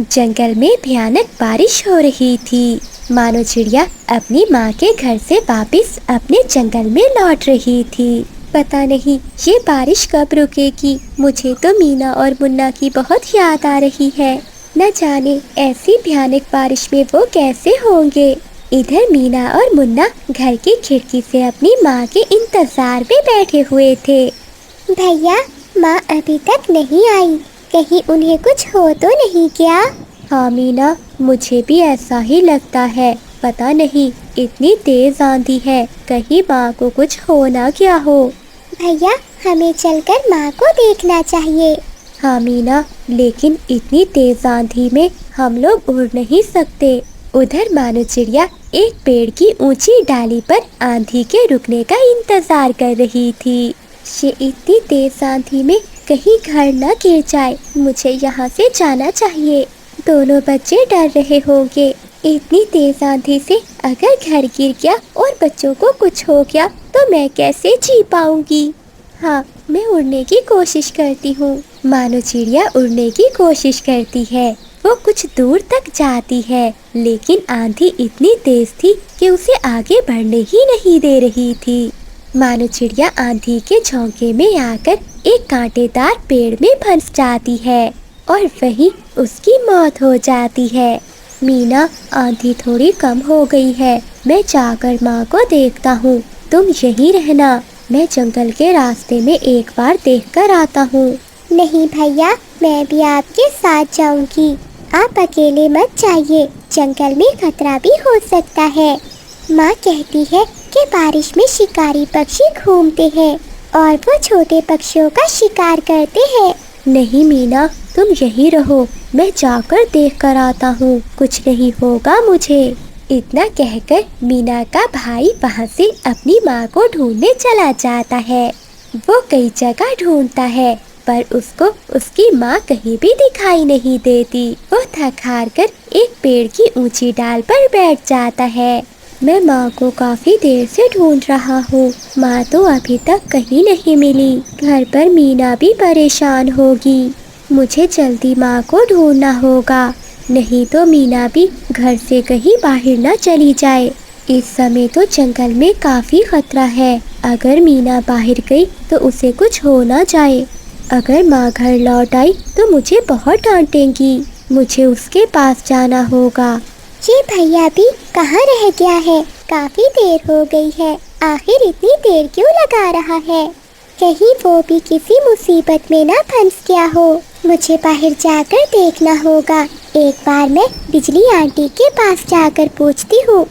जंगल में भयानक बारिश हो रही थी। मानो चिड़िया अपनी माँ के घर से वापस अपने जंगल में लौट रही थी। पता नहीं ये बारिश कब रुकेगी। मुझे तो मीना और मुन्ना की बहुत याद आ रही है। न जाने ऐसी भयानक बारिश में वो कैसे होंगे। इधर मीना और मुन्ना घर की खिड़की से अपनी माँ के इंतजार में बैठे हुए थे। भैया, माँ अभी तक नहीं आई, कहीं उन्हें कुछ हो तो नहीं क्या? हाँ मीना, मुझे भी ऐसा ही लगता है। पता नहीं इतनी तेज आंधी है, कहीं माँ को कुछ हो ना क्या हो। भैया, हमें चलकर माँ को देखना चाहिए। हाँ मीना, लेकिन इतनी तेज आंधी में हम लोग उड़ नहीं सकते। उधर मानो चिड़िया एक पेड़ की ऊंची डाली पर आंधी के रुकने का इंतजार कर रही थी। ये इतनी तेज आंधी में कहीं घर न गिर जाए, मुझे यहाँ से जाना चाहिए। दोनों बच्चे डर रहे होंगे। इतनी तेज आंधी से अगर घर गिर गया और बच्चों को कुछ हो गया तो मैं कैसे जी पाऊंगी। हाँ, मैं उड़ने की कोशिश करती हूँ। मानो चिड़िया उड़ने की कोशिश करती है। वो कुछ दूर तक जाती है, लेकिन आंधी इतनी तेज थी कि उसे आगे बढ़ने ही नहीं दे रही थी। मानो चिड़िया आंधी के झोंके में आकर एक कांटेदार पेड़ में फंस जाती है और वहीं उसकी मौत हो जाती है। मीना, आंधी थोड़ी कम हो गई है, मैं जाकर माँ को देखता हूँ। तुम यहीं रहना, मैं जंगल के रास्ते में एक बार देखकर आता हूँ। नहीं भैया, मैं भी आपके साथ जाऊंगी। आप अकेले मत जाइए, जंगल में खतरा भी हो सकता है। माँ कहती है कि बारिश में शिकारी पक्षी घूमते हैं और वो छोटे पक्षियों का शिकार करते हैं। नहीं मीना, तुम यहीं रहो, मैं जाकर देख कर आता हूँ, कुछ नहीं होगा मुझे। इतना कहकर मीना का भाई वहाँ से अपनी माँ को ढूंढने चला जाता है। वो कई जगह ढूंढता है पर उसको उसकी माँ कहीं भी दिखाई नहीं देती। वो थक हार कर एक पेड़ की ऊंची डाल पर बैठ जाता है। मैं माँ को काफी देर से ढूंढ रहा हूँ, माँ तो अभी तक कहीं नहीं मिली। घर पर मीना भी परेशान होगी। मुझे जल्दी माँ को ढूंढना होगा, नहीं तो मीना भी घर से कहीं बाहर न चली जाए। इस समय तो जंगल में काफी खतरा है। अगर मीना बाहर गई तो उसे कुछ हो ना जाए। अगर माँ घर लौट आई तो मुझे बहुत डांटेंगी। मुझे उसके पास जाना होगा। ये भैया भी कहाँ रह गया है? काफी देर हो गई है, आखिर इतनी देर क्यों लगा रहा है? कहीं वो भी किसी मुसीबत में ना फंस गया हो। मुझे बाहर जाकर देखना होगा। एक बार मैं बिजली आंटी के पास जाकर पूछती हूँ।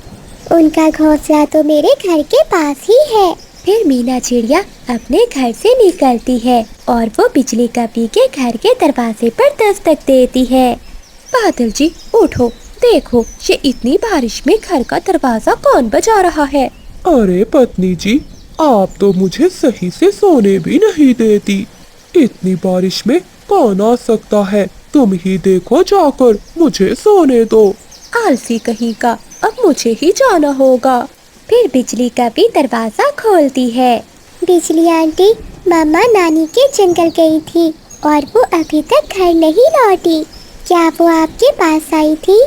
उनका घोंसला तो मेरे घर के पास ही है। फिर मीना चिड़िया अपने घर से निकलती है और वो बिजली कपी के घर के दरवाजे पर दस्तक देती है। बादल जी उठो, देखो ये इतनी बारिश में घर का दरवाजा कौन बजा रहा है। अरे पत्नी जी, आप तो मुझे सही से सोने भी नहीं देती। इतनी बारिश में कौन आ सकता है? तुम ही देखो जाकर, मुझे सोने दो। आलसी कहीं का, अब मुझे ही जाना होगा। फिर बिजली कपी दरवाजा खोलती है। बिजली आंटी, मामा नानी के जंगल गई थी और वो अभी तक घर नहीं लौटी। क्या वो आपके पास आई थी?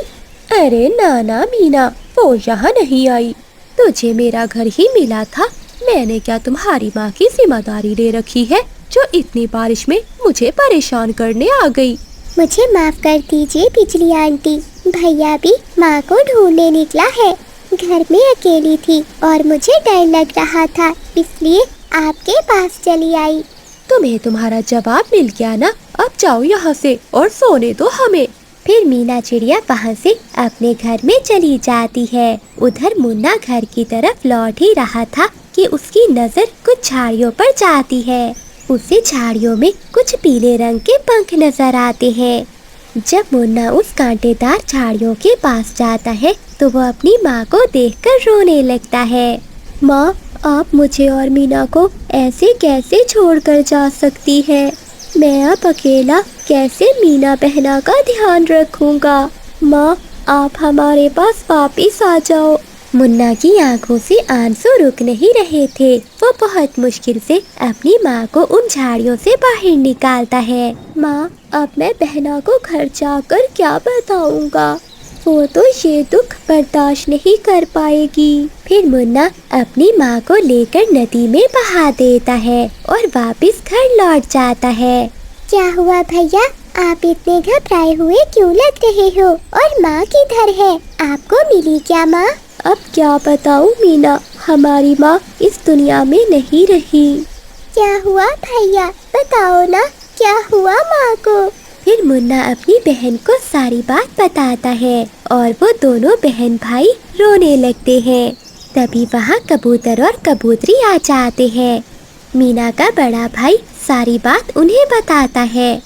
अरे नाना मीना, वो यहाँ नहीं आई। तुझे मेरा घर ही मिला था। मैंने क्या तुम्हारी माँ की जिम्मेदारी ले रखी है जो इतनी बारिश में मुझे परेशान करने आ गई। मुझे माफ कर दीजिए बिजली आंटी, भैया भी माँ को ढूंढने निकला है। घर में अकेली थी और मुझे डर लग रहा था, इसलिए आपके पास चली आई। तुम्हें तुम्हारा जवाब मिल गया ना, अब जाओ यहाँ से और सोने दो हमें। फिर मीना चिड़िया वहाँ से अपने घर में चली जाती है। उधर मुन्ना घर की तरफ लौट ही रहा था कि उसकी नजर कुछ झाड़ियों पर जाती है। उसे झाड़ियों में कुछ पीले रंग के पंख नजर आते हैं। जब मुन्ना उस कांटेदार झाड़ियों के पास जाता है तो वो अपनी माँ को देखकर रोने लगता है। माँ, आप मुझे और मीना को ऐसे कैसे छोड़कर जा सकती है? मैं अब अकेला कैसे मीना बहना का ध्यान रखूंगा? माँ, आप हमारे पास वापिस आ जाओ। मुन्ना की आंखों से आंसू रुक नहीं रहे थे। वो बहुत मुश्किल से अपनी माँ को उन झाड़ियों से बाहर निकालता है। माँ, अब मैं बहना को घर जाकर क्या बताऊंगा? वो तो ये दुख बर्दाश्त नहीं कर पाएगी। फिर मुन्ना अपनी माँ को लेकर नदी में बहा देता है और वापस घर लौट जाता है। क्या हुआ भैया, आप इतने घबराए हुए क्यों लग रहे हो? और माँ किधर है? आपको मिली क्या माँ? अब क्या बताऊँ मीना, हमारी माँ इस दुनिया में नहीं रही। क्या हुआ भैया, बताओ ना, क्या हुआ माँ को? फिर मुन्ना अपनी बहन को सारी बात बताता है और वो दोनों बहन भाई रोने लगते हैं। तभी वहाँ कबूतर और कबूतरी आ जाते हैं। मीना का बड़ा भाई सारी बात उन्हें बताता है।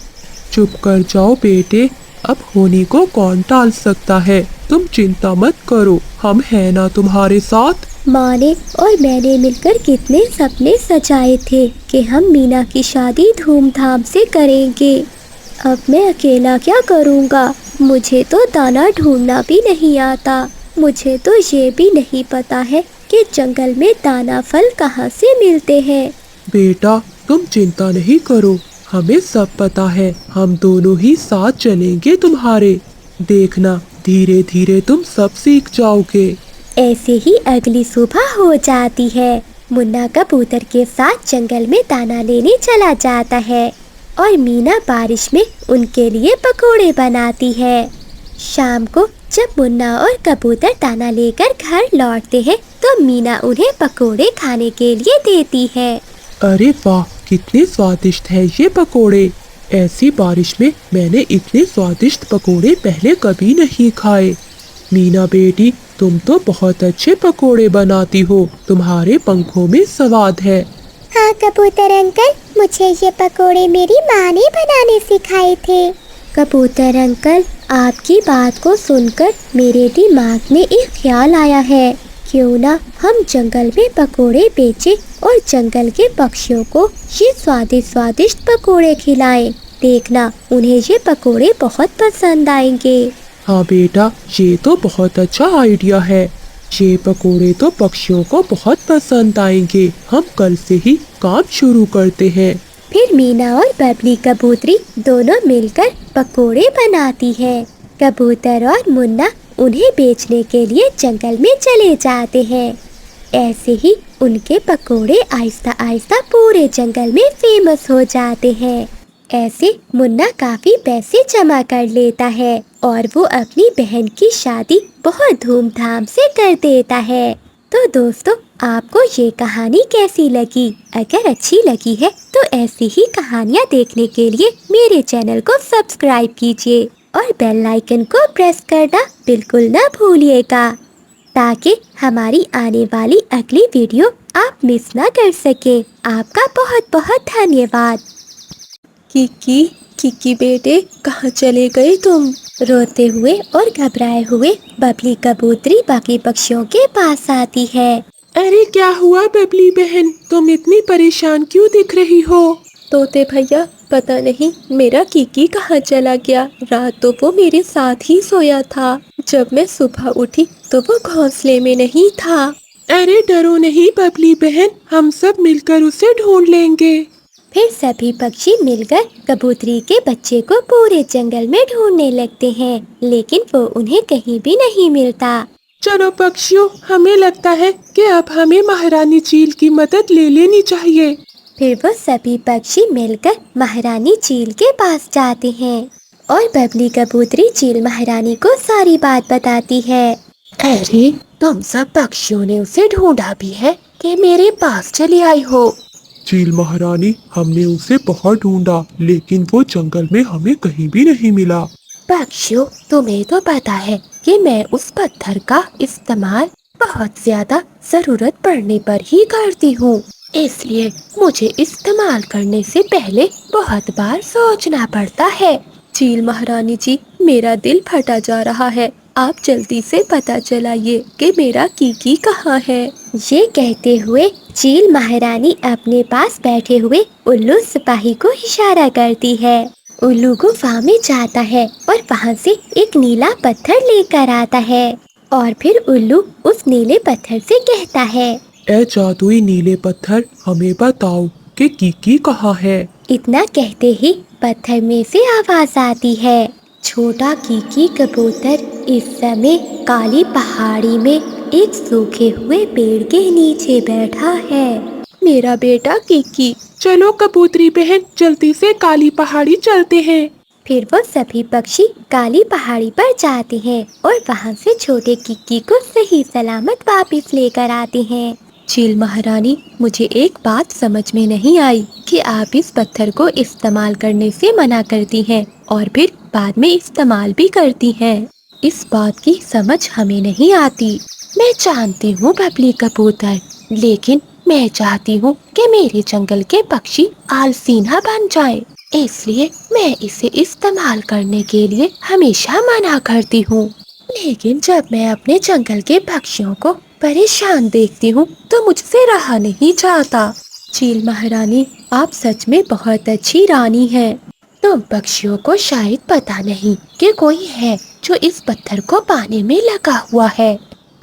चुप कर जाओ बेटे, अब होनी को कौन टाल सकता है। तुम चिंता मत करो, हम हैं ना तुम्हारे साथ। माँ ने और मैंने मिलकर कितने सपने सजाए थे कि हम मीना की शादी धूमधाम से करेंगे। अब मैं अकेला क्या करूँगा? मुझे तो दाना ढूंढना भी नहीं आता। मुझे तो ये भी नहीं पता है कि जंगल में दाना फल कहाँ से मिलते हैं। बेटा तुम चिंता नहीं करो, हमें सब पता है। हम दोनों ही साथ चलेंगे तुम्हारे। देखना धीरे धीरे तुम सब सीख जाओगे। ऐसे ही अगली सुबह हो जाती है। मुन्ना कबूतर के साथ जंगल में दाना लेने चला जाता है और मीना बारिश में उनके लिए पकोड़े बनाती है। शाम को जब मुन्ना और कबूतर दाना लेकर घर लौटते हैं तो मीना उन्हें पकोड़े खाने के लिए देती है। अरे वाह, कितने स्वादिष्ट है ये पकोड़े। ऐसी बारिश में मैंने इतने स्वादिष्ट पकोड़े पहले कभी नहीं खाए। मीना बेटी, तुम तो बहुत अच्छे पकोड़े बनाती हो, तुम्हारे पंखों में स्वाद है। हाँ कबूतर अंकल, मुझे ये पकोड़े मेरी माँ ने बनाने सिखाए थे। कबूतर अंकल, आपकी बात को सुनकर मेरे दिमाग में एक ख्याल आया है। क्यों ना हम जंगल में पकोड़े बेचें और जंगल के पक्षियों को ये स्वादिष्ट स्वादिष्ट पकोड़े खिलाएं। देखना उन्हें ये पकोड़े बहुत पसंद आएंगे। हाँ बेटा, ये तो बहुत अच्छा आइडिया है। ये पकोड़े तो पक्षियों को बहुत पसंद आएंगे। हम कल से ही काम शुरू करते हैं। फिर मीना और बबली कबूतरी दोनों मिलकर पकोड़े बनाती है। कबूतर और मुन्ना उन्हें बेचने के लिए जंगल में चले जाते हैं। ऐसे ही उनके पकोड़े आहिस्ता आहिस्ता पूरे जंगल में फेमस हो जाते हैं। ऐसे मुन्ना काफी पैसे जमा कर लेता है और वो अपनी बहन की शादी बहुत धूमधाम से कर देता है। तो दोस्तों, आपको ये कहानी कैसी लगी? अगर अच्छी लगी है तो ऐसी ही कहानियाँ देखने के लिए मेरे चैनल को सब्सक्राइब कीजिए और बेल आइकन को प्रेस करना बिल्कुल ना भूलिएगा, ताकि हमारी आने वाली अगली वीडियो आप मिस ना कर सके। आपका बहुत बहुत धन्यवाद। किकी बेटे, कहाँ चले गए तुम? रोते हुए और घबराए हुए बबली कबूतरी बाकी पक्षियों के पास आती है। अरे क्या हुआ बबली बहन, तुम इतनी परेशान क्यों दिख रही हो? तोते भैया, पता नहीं मेरा किकी कहाँ चला गया। रात तो वो मेरे साथ ही सोया था। जब मैं सुबह उठी तो वो घोंसले में नहीं था। अरे डरो नहीं बबली बहन, हम सब मिलकर उसे ढूंढ लेंगे। फिर सभी पक्षी मिलकर कबूतरी के बच्चे को पूरे जंगल में ढूंढने लगते हैं, लेकिन वो उन्हें कहीं भी नहीं मिलता। चलो पक्षियों, हमें लगता है कि अब हमें महारानी चील की मदद ले लेनी चाहिए। फिर वो सभी पक्षी मिलकर महारानी चील के पास जाते हैं और बबली कबूतरी चील महारानी को सारी बात बताती है। अरे तुम सब पक्षियों ने उसे ढूंढा भी है कि मेरे पास चली आई हो? चील महारानी, हमने उसे बहुत ढूंढा, लेकिन वो जंगल में हमें कहीं भी नहीं मिला। पक्षियों, तुम्हें तो पता है कि मैं उस पत्थर का इस्तेमाल बहुत ज्यादा जरूरत पड़ने पर ही करती हूँ, इसलिए मुझे इस्तेमाल करने से पहले बहुत बार सोचना पड़ता है। चील महारानी जी, मेरा दिल फटा जा रहा है। आप जल्दी से पता चलाइए कि मेरा कीकी कहाँ है। ये कहते हुए चील महारानी अपने पास बैठे हुए उल्लू सिपाही को इशारा करती है। उल्लू गुफा में जाता है और वहाँ से एक नीला पत्थर लेकर आता है। और फिर उल्लू उस नीले पत्थर से कहता है, ए जादुई नीले पत्थर, हमें बताओ कि कीकी कहाँ है। इतना कहते ही पत्थर में से आवाज आती है, छोटा कीकी कबूतर इस समय काली पहाड़ी में एक सूखे हुए पेड़ के नीचे बैठा है। मेरा बेटा कीकी, चलो कबूतरी बहन जल्दी से काली पहाड़ी चलते हैं। फिर वो सभी पक्षी काली पहाड़ी पर जाते हैं और वहाँ से छोटे कीकी को सही सलामत वापस लेकर आते हैं। चील महारानी, मुझे एक बात समझ में नहीं आई कि आप इस पत्थर को इस्तेमाल करने से मना करती हैं और फिर बाद में इस्तेमाल भी करती हैं। इस बात की समझ हमें नहीं आती। मैं जानती हूँ बबली कबूतर, लेकिन मैं चाहती हूँ कि मेरे जंगल के पक्षी आलसी ना बन जाएं। इसलिए मैं इसे इस्तेमाल करने के लिए हमेशा मना करती हूँ। लेकिन जब मैं अपने जंगल के पक्षियों को परेशान देखती हूँ तो मुझसे रहा नहीं जाता। चील महारानी, आप सच में बहुत अच्छी रानी हैं। तुम पक्षियों को शायद पता नहीं कि कोई है जो इस पत्थर को पाने में लगा हुआ है।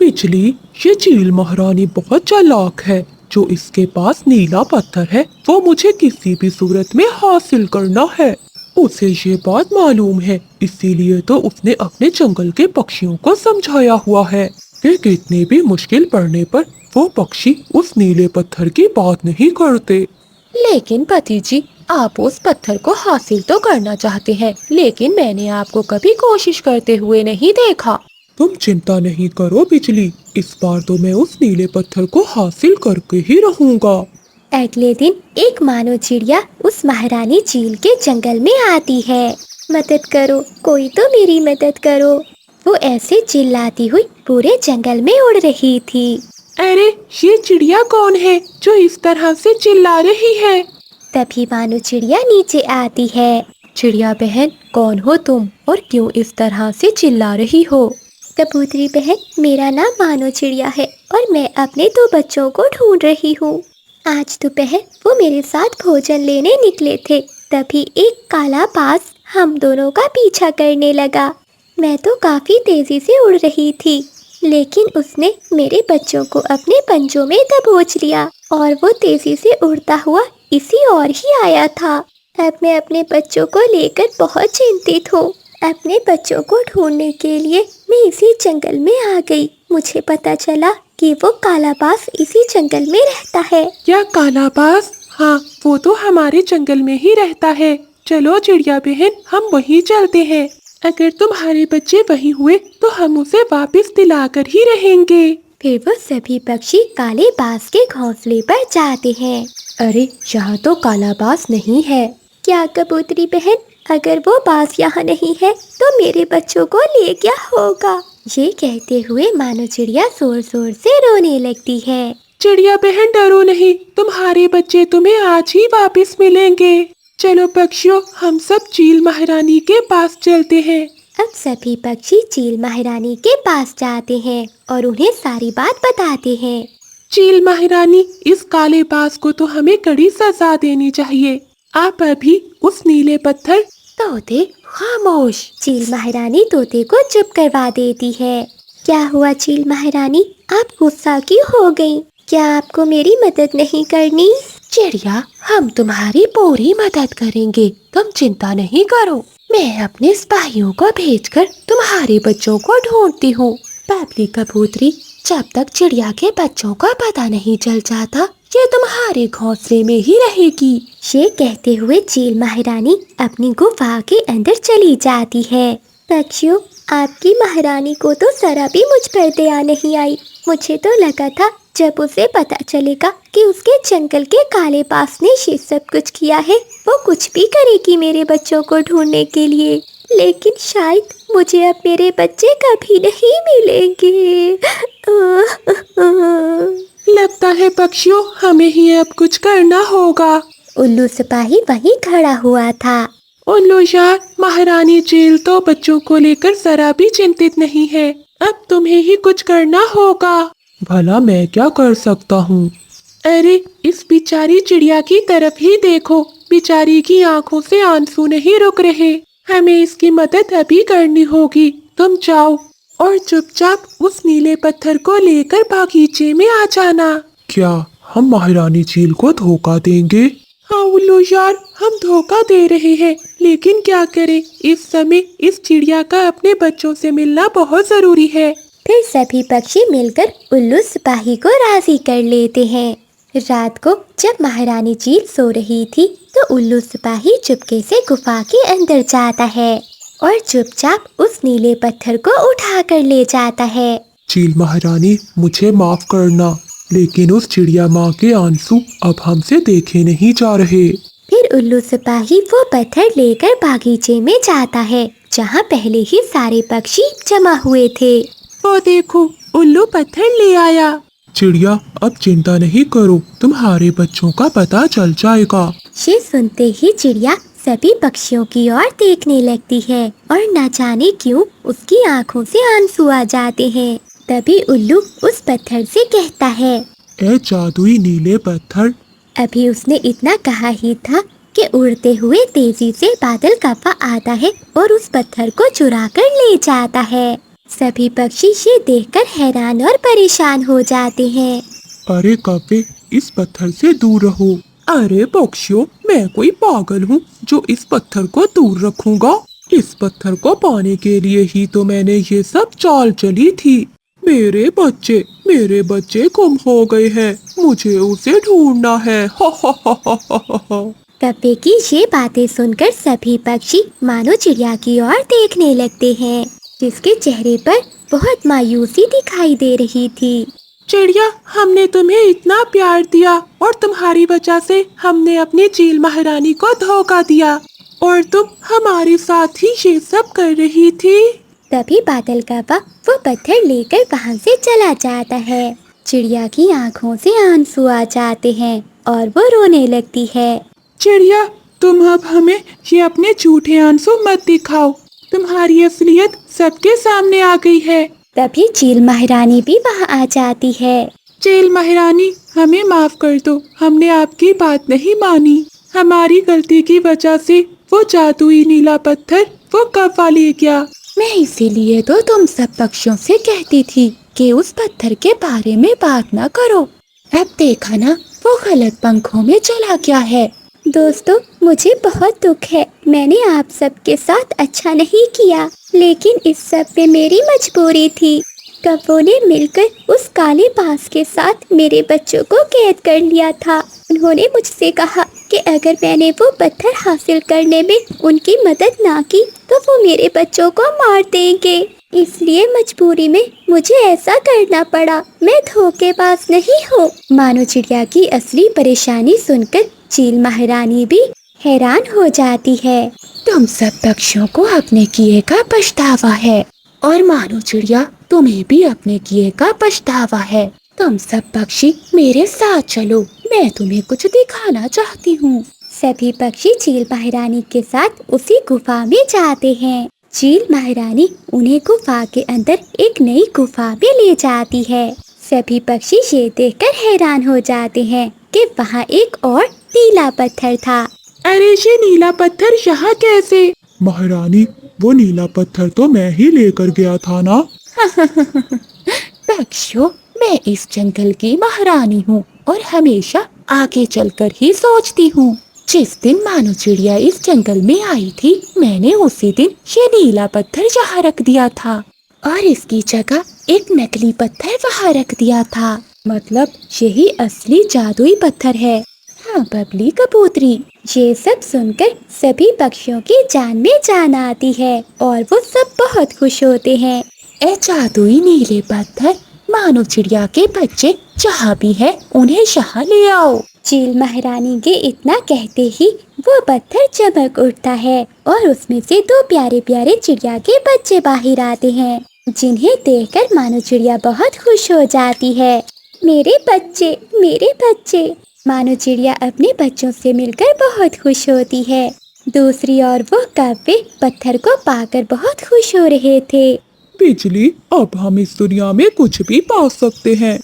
बिजली, ये चील महारानी बहुत चालाक है। जो इसके पास नीला पत्थर है वो मुझे किसी भी सूरत में हासिल करना है। उसे ये बात मालूम है, इसीलिए तो उसने अपने जंगल के पक्षियों को समझाया हुआ है कि कितनी भी मुश्किल पड़ने पर वो पक्षी उस नीले पत्थर की बात नहीं करते। लेकिन पति जी, आप उस पत्थर को हासिल तो करना चाहते हैं, लेकिन मैंने आपको कभी कोशिश करते हुए नहीं देखा। तुम चिंता नहीं करो बिजली, इस बार तो मैं उस नीले पत्थर को हासिल करके ही रहूंगा। अगले दिन एक मानो चिड़िया उस महारानी चील के जंगल में आती है। मदद करो, कोई तो मेरी मदद करो। वो ऐसे चिल्लाती हुई पूरे जंगल में उड़ रही थी। अरे, ये चिड़िया कौन है जो इस तरह से चिल्ला रही है? तभी मानो चिड़िया नीचे आती है। चिड़िया बहन, कौन हो तुम और क्यों इस तरह से चिल्ला रही हो? कबूतरी बहन, मेरा नाम मानो चिड़िया है और मैं अपने 2 बच्चों को ढूंढ रही हूँ। आज दोपहर वो मेरे साथ भोजन लेने निकले थे, तभी एक काला बाज हम दोनों का पीछा करने लगा। मैं तो काफी तेजी से उड़ रही थी, लेकिन उसने मेरे बच्चों को अपने पंजों में दबोच लिया और वो तेजी से उड़ता हुआ इसी ओर ही आया था। अब मैं अपने बच्चों को लेकर बहुत चिंतित हूँ। अपने बच्चों को ढूंढने के लिए मैं इसी जंगल में आ गई। मुझे पता चला कि वो काला बाज इसी जंगल में रहता है। क्या काला बाज? हाँ, वो तो हमारे जंगल में ही रहता है। चलो चिड़िया बहन, हम वहीं चलते हैं। अगर तुम्हारे बच्चे वहीं हुए तो हम उसे वापस दिलाकर ही रहेंगे। फिर वो सभी पक्षी काले बाज के घोंसले पर जाते हैं। अरे, यहाँ तो काला बाज नहीं है। क्या कबूतरी बहन, अगर वो बाज यहाँ नहीं है तो मेरे बच्चों को ले क्या होगा? ये कहते हुए मानो चिड़िया जोर जोर से रोने लगती है। चिड़िया बहन, डरो नहीं, तुम्हारे बच्चे तुम्हें आज ही वापस मिलेंगे। चलो पक्षियों, हम सब चील महारानी के पास चलते हैं। अब सभी पक्षी चील महारानी के पास जाते हैं और उन्हें सारी बात बताते हैं। चील महारानी, इस काले बाज को तो हमें कड़ी सजा देनी चाहिए। आप अभी उस नीले पत्थर। तोते खामोश। चील महारानी तोते को चुप करवा देती है। क्या हुआ चील महारानी, आप गुस्सा क्यों हो गई? क्या आपको मेरी मदद नहीं करनी? चिड़िया, हम तुम्हारी पूरी मदद करेंगे, तुम चिंता नहीं करो। मैं अपने सिपाहियों को भेजकर तुम्हारे बच्चों को ढूंढती हूँ। बबली कबूतरी, जब तक चिड़िया के बच्चों का पता नहीं चल जाता, ये तुम्हारे घोंसले में ही रहेगी। ये कहते हुए चील महारानी अपनी गुफा के अंदर चली जाती है। पक्षियों, आपकी महारानी को तो जरा भी मुझ पर दया नहीं आई। मुझे तो लगा था जब उसे पता चलेगा कि उसके जंगल के काले बाज ने ये सब कुछ किया है, वो कुछ भी करेगी मेरे बच्चों को ढूंढने के लिए। लेकिन शायद मुझे अब मेरे बच्चे कभी नहीं मिलेंगे। लगता है पक्षियों, हमें ही अब कुछ करना होगा। उल्लू सिपाही वहीं खड़ा हुआ था। उल्लू यार, महारानी चील तो बच्चों को लेकर जरा भी चिंतित नहीं है। अब तुम्हें ही कुछ करना होगा। भला मैं क्या कर सकता हूँ? अरे, इस बेचारी चिड़िया की तरफ ही देखो, बेचारी की आंखों से आंसू नहीं रुक रहे। हमें इसकी मदद अभी करनी होगी। तुम जाओ। और चुपचाप उस नीले पत्थर को लेकर बागीचे में आ जाना। क्या हम महारानी चील को धोखा देंगे? हाँ उल्लू यार, हम धोखा दे रहे हैं, लेकिन क्या करें, इस समय इस चिड़िया का अपने बच्चों से मिलना बहुत जरूरी है। फिर सभी पक्षी मिलकर उल्लू सिपाही को राजी कर लेते हैं। रात को जब महारानी चील सो रही थी तो उल्लू सिपाही चुपके से गुफा के अंदर जाता है और चुपचाप उस नीले पत्थर को उठा कर ले जाता है। चील महारानी, मुझे माफ करना, लेकिन उस चिड़िया माँ के आंसू अब हमसे देखे नहीं जा रहे। फिर उल्लू सिपाही वो पत्थर लेकर बागीचे में जाता है जहाँ पहले ही सारे पक्षी जमा हुए थे। वो देखो, उल्लू पत्थर ले आया। चिड़िया, अब चिंता नहीं करो, तुम्हारे बच्चों का पता चल जाएगा। ये सुनते ही चिड़िया सभी पक्षियों की ओर देखने लगती है और न जाने क्यों उसकी आंखों से आंसू आ जाते हैं। तभी उल्लू उस पत्थर से कहता है, ए जादुई नीले पत्थर। अभी उसने इतना कहा ही था कि उड़ते हुए तेजी से बादल कौवा आता है और उस पत्थर को चुरा कर ले जाता है। सभी पक्षी ये देखकर हैरान और परेशान हो जाते हैं। अरे कौवे, इस पत्थर से दूर रहो। अरे पक्षियों, मैं कोई पागल हूँ जो इस पत्थर को दूर रखूंगा? इस पत्थर को पाने के लिए ही तो मैंने ये सब चाल चली थी। मेरे बच्चे गुम हो गए हैं, मुझे उसे ढूंढना है। कौवे की ये बातें सुनकर सभी पक्षी मानो चिड़िया की ओर देखने लगते हैं, जिसके चेहरे पर बहुत मायूसी दिखाई दे रही थी। चिड़िया, हमने तुम्हें इतना प्यार दिया और तुम्हारी वजह से हमने अपनी चील महारानी को धोखा दिया और तुम हमारे साथ ही ये सब कर रही थी। तभी बादल कौवा वो पत्थर लेकर वहाँ से चला जाता है। चिड़िया की आंखों से आंसू आ जाते हैं और वो रोने लगती है। चिड़िया, तुम अब हमें ये अपने झूठे आंसू मत दिखाओ, तुम्हारी असलियत सबके सामने आ गई है। तभी चील महारानी भी वहाँ आ जाती है। चील महारानी, हमें माफ कर दो, हमने आपकी बात नहीं मानी। हमारी गलती की वजह से वो जादुई नीला पत्थर वो कौवा ले गया। मैं इसीलिए तो तुम सब पक्षियों से कहती थी कि उस पत्थर के बारे में बात न करो। अब देखा ना, वो गलत पंखों में चला गया है। दोस्तों, मुझे बहुत दुख है, मैंने आप सबके साथ अच्छा नहीं किया, लेकिन इस सब में मेरी मजबूरी थी। कौवों ने मिलकर उस काले बांस के साथ मेरे बच्चों को कैद कर लिया था। उन्होंने मुझसे कहा कि अगर मैंने वो पत्थर हासिल करने में उनकी मदद ना की तो वो मेरे बच्चों को मार देंगे। इसलिए मजबूरी में मुझे ऐसा करना पड़ा, मैं धोखेबाज नहीं हूँ। मानो चिड़िया की असली परेशानी सुनकर चील महारानी भी हैरान हो जाती है। तुम सब पक्षियों को अपने किए का पछतावा है और मानो चिड़िया, तुम्हें भी अपने किए का पछतावा है। तुम सब पक्षी मेरे साथ चलो, मैं तुम्हें कुछ दिखाना चाहती हूँ। सभी पक्षी चील महारानी के साथ उसी गुफा में जाते हैं। चील महारानी उन्हें गुफा के अंदर एक नई गुफा में ले जाती है। सभी पक्षी ये देखकर हैरान हो जाते हैं कि वहाँ एक और नीला पत्थर था। अरे ये नीला पत्थर यहाँ कैसे? महारानी, वो नीला पत्थर तो मैं ही लेकर गया था ना। पक्षियों, मैं इस जंगल की महारानी हूँ और हमेशा आगे चलकर ही सोचती हूँ। जिस दिन मानो चिड़िया इस जंगल में आई थी, मैंने उसी दिन ये नीला पत्थर यहाँ रख दिया था और इसकी जगह एक नकली पत्थर वहाँ रख दिया था। मतलब यही असली जादुई पत्थर है। हाँ बबली कबूतरी। ये सब सुनकर सभी पक्षियों की जान में जान आती है और वो सब बहुत खुश होते हैं। ए जादुई नीले पत्थर, मानो चिड़िया के बच्चे जहाँ भी है उन्हें यहाँ ले आओ। चील महारानी के इतना कहते ही वो पत्थर चमक उठता है और उसमें से दो प्यारे प्यारे चिड़िया के बच्चे बाहर आते हैं, जिन्हें देखकर मानो चिड़िया बहुत खुश हो जाती है। मेरे बच्चे, मेरे बच्चे। मानो चिड़िया अपने बच्चों से मिलकर बहुत खुश होती है। दूसरी ओर वो कौवे पत्थर को पाकर बहुत खुश हो रहे थे। बिजली, अब हम इस दुनिया में कुछ भी पा सकते हैं।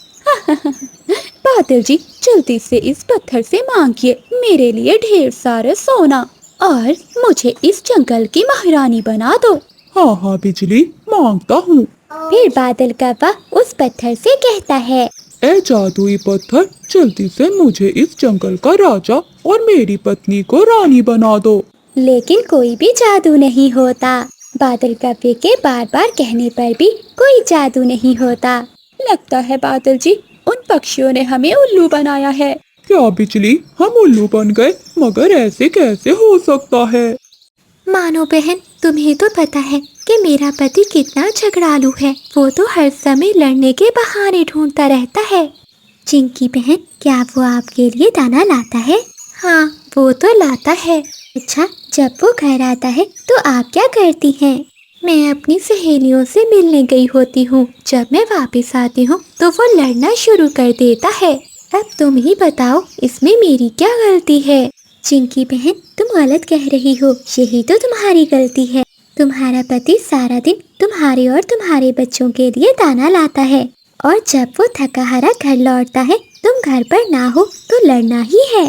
बादल जी, जल्दी से इस पत्थर से मांगिए मेरे लिए ढेर सारा सोना और मुझे इस जंगल की महारानी बना दो। हाँ हाँ बिजली, मांगता हूँ। फिर बादल कौवा उस पत्थर से कहता है, ए जादुई पत्थर, जल्दी से मुझे इस जंगल का राजा और मेरी पत्नी को रानी बना दो। लेकिन कोई भी जादू नहीं होता। बादल कौवे के बार बार कहने पर भी कोई जादू नहीं होता। लगता है बादल जी, उन पक्षियों ने हमें उल्लू बनाया है। क्या बिजली, हम उल्लू बन गए? मगर ऐसे कैसे हो सकता है? मानो बहन, तुम्हें तो पता है कि मेरा पति कितना झगड़ालू है। वो तो हर समय लड़ने के बहाने ढूंढता रहता है। चिंकी बहन, क्या वो आपके लिए दाना लाता है? हाँ, वो तो लाता है। अच्छा, जब वो घर आता है तो आप क्या करती हैं? मैं अपनी सहेलियों से मिलने गई होती हूँ। जब मैं वापस आती हूँ तो वो लड़ना शुरू कर देता है। अब तुम ही बताओ, इसमें मेरी क्या गलती है? चिंकी बहन, तुम गलत कह रही हो। यही तो तुम्हारी गलती है। तुम्हारा पति सारा दिन तुम्हारे और तुम्हारे बच्चों के लिए दाना लाता है, और जब वो थका हारा घर लौटता है, तुम घर पर ना हो तो लड़ना ही है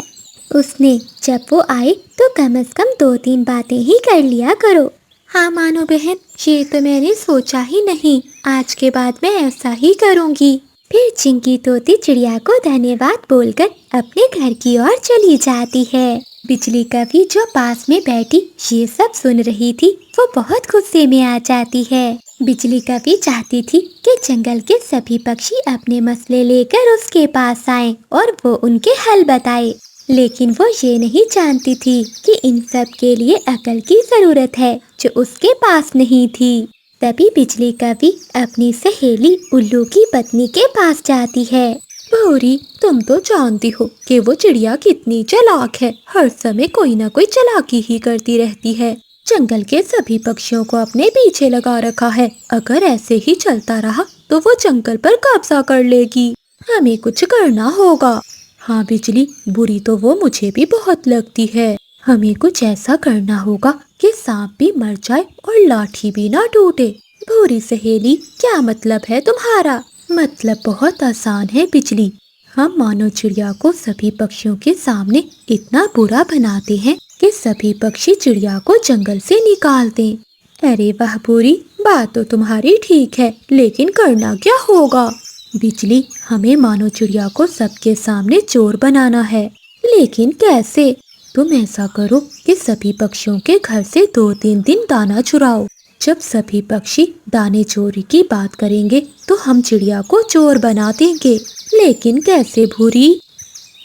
उसने। जब वो आए तो कम से कम 2-3 बातें ही कर लिया करो। हाँ मानो बहन, ये तो मैंने सोचा ही नहीं। आज के बाद मैं ऐसा ही करूँगी। फिर चिंकी तोती चिड़िया को धन्यवाद बोलकर अपने घर की ओर चली जाती है। बिजली कवि जो पास में बैठी ये सब सुन रही थी, वो बहुत गुस्से में आ जाती है। बिजली कवि चाहती थी कि जंगल के सभी पक्षी अपने मसले लेकर उसके पास आएं और वो उनके हल बताए। लेकिन वो ये नहीं जानती थी कि इन सब के लिए अकल की जरूरत है, जो उसके पास नहीं थी। तभी बिजली कवि अपनी सहेली उल्लू की पत्नी के पास जाती है। भौरी, तुम तो जानती हो कि वो चिड़िया कितनी चालाक है। हर समय कोई ना कोई चालाकी ही करती रहती है। जंगल के सभी पक्षियों को अपने पीछे लगा रखा है। अगर ऐसे ही चलता रहा तो वो जंगल पर कब्जा कर लेगी। हमें कुछ करना होगा। हाँ बिजली, बुरी तो वो मुझे भी बहुत लगती है। हमें कुछ ऐसा करना होगा कि सांप भी मर जाए और लाठी भी ना टूटे। भूरी सहेली, क्या मतलब है तुम्हारा? मतलब बहुत आसान है बिजली। हम मानो चिड़िया को सभी पक्षियों के सामने इतना बुरा बनाते हैं कि सभी पक्षी चिड़िया को जंगल से निकाल दें। अरे वाह भूरी, बात तो तुम्हारी ठीक है, लेकिन करना क्या होगा? बिजली, हमें मानो चिड़िया को सबके सामने चोर बनाना है। लेकिन कैसे? तुम ऐसा करो कि सभी पक्षियों के घर से 2-3 दिन दाना चुराओ। जब सभी पक्षी दाने चोरी की बात करेंगे तो हम चिड़िया को चोर बना देंगे। लेकिन कैसे भूरी?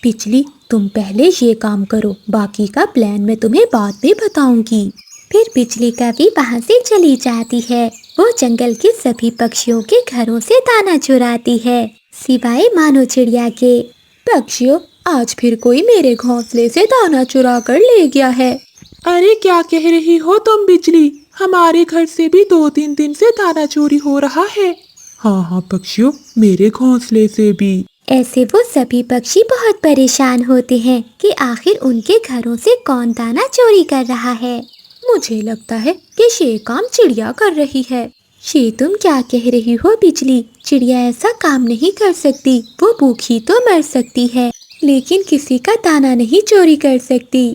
बिजली, तुम पहले ये काम करो, बाकी का प्लान मैं तुम्हें बाद में बताऊंगी। फिर बिजली कवि वहाँ से चली जाती है। वो जंगल के सभी पक्षियों के घरों से दाना चुराती है, सिवाय मानो चिड़िया के। पक्षियों, आज फिर कोई मेरे घोंसले से दाना चुरा कर ले गया है। अरे क्या कह रही हो तुम बिजली? हमारे घर से भी 2-3 दिन से दाना चोरी हो रहा है। हाँ हाँ पक्षियों, मेरे घोंसले से भी। ऐसे वो सभी पक्षी बहुत परेशान होते हैं कि आखिर उनके घरों से कौन दाना चोरी कर रहा है। मुझे लगता है कि ये काम चिड़िया कर रही है। ये तुम क्या कह रही हो बिजली? चिड़िया ऐसा काम नहीं कर सकती। वो भूखी तो मर सकती है, लेकिन किसी का दाना नहीं चोरी कर सकती।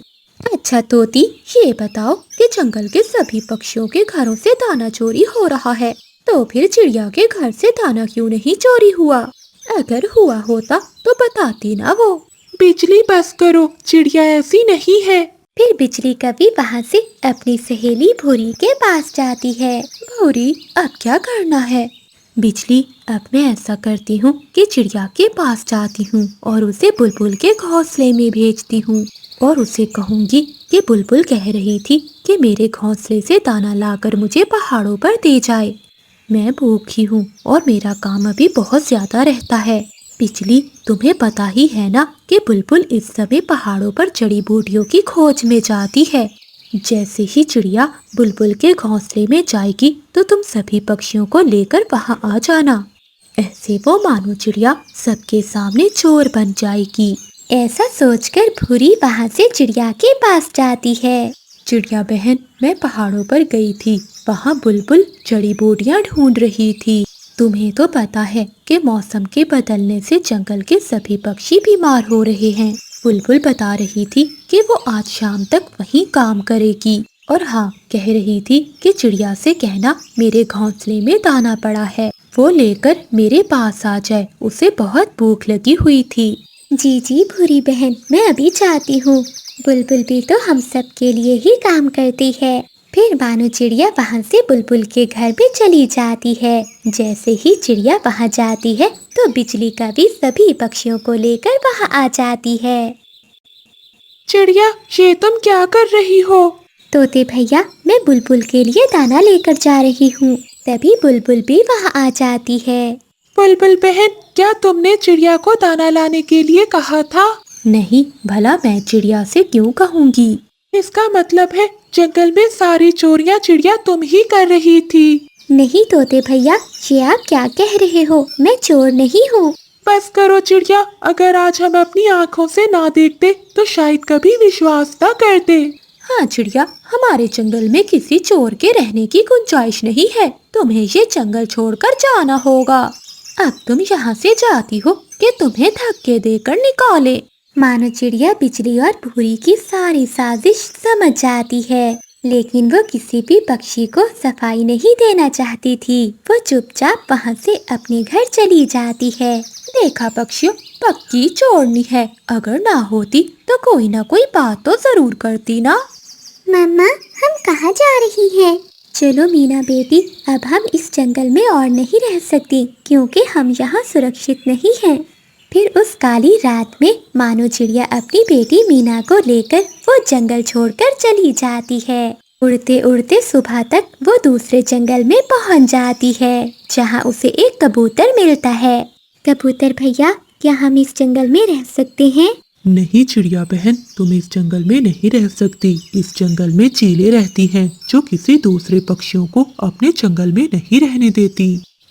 अच्छा तोती, ये बताओ कि जंगल के सभी पक्षियों के घरों से दाना चोरी हो रहा है, तो फिर चिड़िया के घर से दाना क्यों नहीं चोरी हुआ? अगर हुआ होता तो बताती ना वो। बिजली बस करो, चिड़िया ऐसी नहीं है। फिर बिजली कवि वहाँ से अपनी सहेली भूरी के पास जाती है। भूरी, अब क्या करना है? बिजली, अब मैं ऐसा करती हूँ कि चिड़िया के पास जाती हूँ और उसे बुलबुल के घोंसले में भेजती हूँ और उसे कहूँगी कि बुलबुल कह रही थी कि मेरे घोंसले से दाना लाकर मुझे पहाड़ों पर दे जाए। मैं भूखी हूँ और मेरा काम अभी बहुत ज्यादा रहता है। बिजली, तुम्हें पता ही है ना कि बुलबुल इस समय पहाड़ों पर जड़ी बूटियों की खोज में जाती है। जैसे ही चिड़िया बुलबुल के घोंसले में जाएगी तो तुम सभी पक्षियों को लेकर वहां आ जाना। ऐसे वो मानो चिड़िया सबके सामने चोर बन जाएगी। ऐसा सोचकर भूरी वहाँ से चिड़िया के पास जाती है। चिड़िया बहन, मैं पहाड़ों पर गई थी। वहाँ बुलबुल जड़ी बूटियाँ ढूंढ रही थी। तुम्हें तो पता है कि मौसम के बदलने से जंगल के सभी पक्षी बीमार हो रहे हैं। बुलबुल बता रही थी कि वो आज शाम तक वहीं काम करेगी। और हाँ, कह रही थी कि चिड़िया से कहना मेरे घोंसले में दाना पड़ा है, वो लेकर मेरे पास आ जाए, उसे बहुत भूख लगी हुई थी। जी जी भूरी बहन, मैं अभी जाती हूँ। बुलबुल भी तो हम सब के लिए ही काम करती है। फिर मानो चिड़िया वहाँ से बुलबुल के घर में चली जाती है। जैसे ही चिड़िया वहाँ जाती है तो बिजली का भी सभी पक्षियों को लेकर वहाँ आ जाती है। चिड़िया, ये तुम क्या कर रही हो? तोते भैया, मैं बुलबुल के लिए दाना लेकर जा रही हूँ। तभी बुलबुल भी वहाँ आ जाती है। बुलबुल बहन, क्या तुमने चिड़िया को दाना लाने के लिए कहा था? नहीं, भला मैं चिड़िया से क्यों कहूँगी? इसका मतलब है जंगल में सारी चोरियां चिड़िया तुम ही कर रही थी। नहीं तोते भैया, ये आप क्या कह रहे हो? मैं चोर नहीं हूँ। बस करो चिड़िया, अगर आज हम अपनी आँखों से ना देखते तो शायद कभी विश्वास न करते। हाँ चिड़िया, हमारे जंगल में किसी चोर के रहने की गुंजाइश नहीं है। तुम्हें ये जंगल छोड़कर जाना होगा। अब तुम यहाँ से जाती हो कि तुम्हें धक्के देकर निकाले। मानो चिड़िया बिजली और भूरी की सारी साजिश समझ जाती है, लेकिन वो किसी भी पक्षी को सफाई नहीं देना चाहती थी। वो चुपचाप वहाँ से अपने घर चली जाती है। देखा पक्षियों, पक्की चोरनी है। अगर ना होती तो कोई ना कोई बात तो जरूर करती ना। मम्मा, हम कहाँ जा रही हैं? चलो मीना बेटी, अब हम इस जंगल में और नहीं रह सकती, क्योंकि हम यहाँ सुरक्षित नहीं हैं। फिर उस काली रात में मानो चिड़िया अपनी बेटी मीना को लेकर वो जंगल छोड़कर चली जाती है। उड़ते उड़ते सुबह तक वो दूसरे जंगल में पहुँच जाती है, जहाँ उसे एक कबूतर मिलता है। कबूतर भैया, क्या हम इस जंगल में रह सकते हैं? नहीं चिड़िया बहन, तुम इस जंगल में नहीं रह सकती। इस जंगल में चीलें रहती हैं जो किसी दूसरे पक्षियों को अपने जंगल में नहीं रहने देती।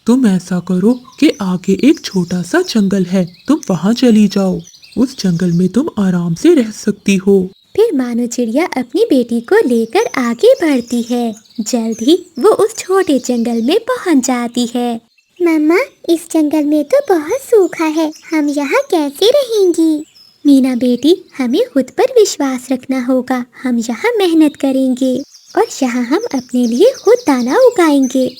तुम ऐसा करो कि आगे एक छोटा सा जंगल है, तुम वहाँ चली जाओ। उस जंगल में तुम आराम से रह सकती हो। फिर मानो चिड़िया अपनी बेटी को लेकर आगे बढ़ती है। जल्द ही वो उस छोटे जंगल में पहुँच जाती है। मम्मा, इस जंगल में तो बहुत सूखा है, हम यहाँ कैसे रहेंगी? मीना बेटी, हमें खुद पर विश्वास रखना होगा। हम यहाँ मेहनत करेंगे और यहाँ हम अपने लिए खुद दाना उगाएंगे।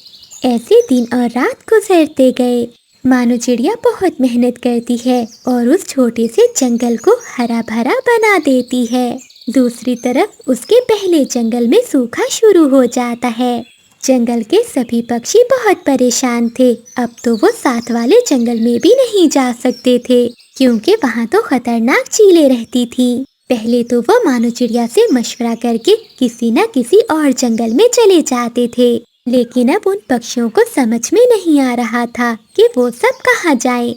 ऐसे दिन और रात गुजरते गए। मानो चिड़िया बहुत मेहनत करती है और उस छोटे से जंगल को हरा भरा बना देती है। दूसरी तरफ उसके पहले जंगल में सूखा शुरू हो जाता है। जंगल के सभी पक्षी बहुत परेशान थे। अब तो वो साथ वाले जंगल में भी नहीं जा सकते थे, क्योंकि वहाँ तो खतरनाक चीलें रहती थी। पहले तो वो मानो चिड़िया से मशवरा करके किसी न किसी और जंगल में चले जाते थे, लेकिन अब उन पक्षियों को समझ में नहीं आ रहा था कि वो सब कहाँ जाएं।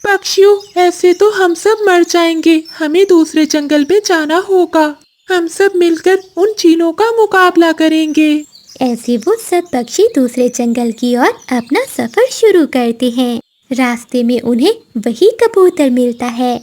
पक्षियों, ऐसे तो हम सब मर जाएंगे। हमें दूसरे जंगल में जाना होगा। हम सब मिलकर उन चीलों का मुकाबला करेंगे। ऐसे वो सब पक्षी दूसरे जंगल की ओर अपना सफर शुरू करते हैं। रास्ते में उन्हें वही कबूतर मिलता है।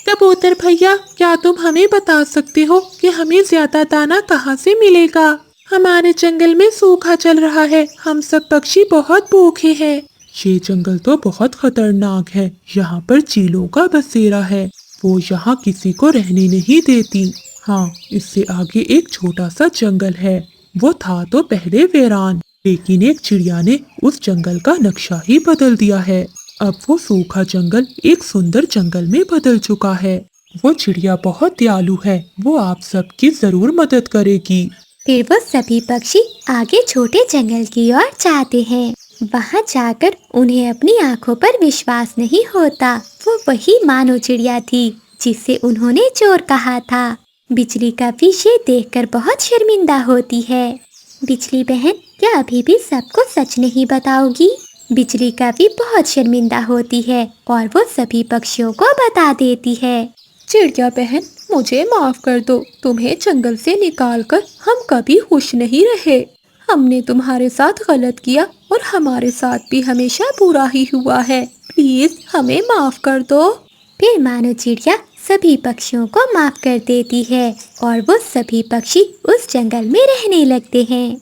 कबूतर भैया, क्या तुम हमें बता सकते हो कि हमें ज्यादा दाना कहाँ से मिलेगा? हमारे जंगल में सूखा चल रहा है, हम सब पक्षी बहुत भूखे हैं। ये जंगल तो बहुत खतरनाक है। यहाँ पर चीलों का बसेरा है, वो यहाँ किसी को रहने नहीं देती। हाँ, इससे आगे एक छोटा सा जंगल है। वो था तो पहले वीरान, लेकिन एक चिड़िया ने उस जंगल का नक्शा ही बदल दिया है। अब वो सूखा जंगल एक सुंदर जंगल में बदल चुका है। वो चिड़िया बहुत दयालु है, वो आप सबकी जरूर मदद करेगी। फिर वो सभी पक्षी आगे छोटे जंगल की ओर जाते हैं। वहाँ जाकर उन्हें अपनी आंखों पर विश्वास नहीं होता। वो वही मानो चिड़िया थी जिसे उन्होंने चोर कहा था। बिजली का भी ये देखकर बहुत शर्मिंदा होती है। बिजली बहन, क्या अभी भी सबको सच नहीं बताओगी? बिजली का भी बहुत शर्मिंदा होती है और वो सभी पक्षियों को बता देती है। चिड़िया बहन, मुझे माफ कर दो। तुम्हें जंगल से निकालकर हम कभी खुश नहीं रहे। हमने तुम्हारे साथ गलत किया और हमारे साथ भी हमेशा बुरा ही हुआ है। प्लीज हमें माफ कर दो। फिर मानो चिड़िया सभी पक्षियों को माफ कर देती है और वो सभी पक्षी उस जंगल में रहने लगते हैं।